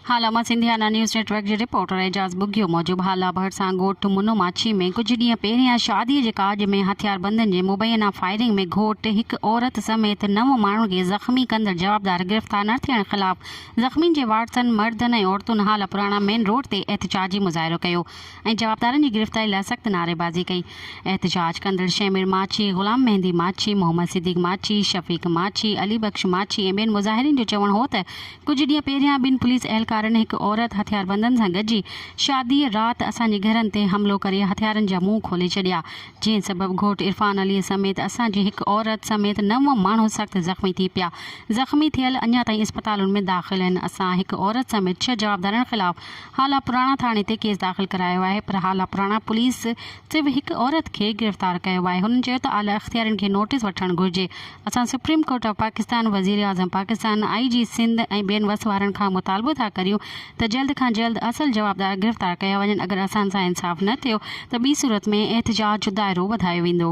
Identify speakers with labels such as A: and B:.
A: हालामा सिंधियाना news network के reporter Ejaz बुग्यो मौजूद हाला भरसा घोट मुनो माछी में कुछ ॾींहं पहिरियां शादी के काज में हथियारबंदनि के मुबैना फायरिंग में घोट एक औरत समेत 9 माण्हुनि के ज़ख़्मी कंदड़ जवाबदार गिरफ़्तार न थियण ख़िलाफ़ ज़ख़्मी के वारसनि मर्दनि ऐं औरतुनि हाला पुराणा मेन रोड ते एहतजाजी मुज़ाहिरो कयो ऐं जवाबदारनि की गिरफ़्तारी लाइ सख़्त नारेबाज़ी कई। एहतजाज कंदड़ शेमिर माछी, गुलाम मेहंदी माछी, मोहम्मद सिद्दीक़ माछी, शफ़ीक माछी, अली बख्श माछी ऐं ॿियनि मुज़ाहिरीन जो चवणु हो त कुछ ॾींहं पहिरियां ॿिनि पुलिस एहलकारनि एक औरत हथियारबंदनि सां गॾिजी शादी रात असांजे घरनि ते हमलो करे हथियारनि जा मुंह खोले छॾिया, जंहिं सबबि घोट इरफान अली समेत असांजी हिकु औरत समेत 9 माण्हू सख़्त ज़ख़्मी थी पिया। ज़ख़्मी थियल अञा ताईं अस्पतालुनि में दाख़िल आहिनि। असां हिकु औरत समेत 6 जवाबदारनि ख़िलाफ़ हाला पुराणा थाणे ते केस दाख़िल करायो आहे, पर हाला पुराणा पुलिस सिर्फ़ु हिकु औरत खे गिरफ़्तार कयो आहे। हुननि चयो त आला अख़्तियारनि खे नोटिस वठणु घुरिजे। असां सुप्रीम कोर्ट ऑफ पाकिस्तान, वज़ीर आज़म पाकिस्तान, IG सिंध ऐं ॿियनि वसवारनि खां मुतालबो था करियूं त जल्द खां जल्द असल जवाबदार गिरफ़्तार कया वञनि। अगरि असां सां इंसाफ़ न थियो त ॿी सूरत में एहतजाज जो दायरो वधायो वेंदो।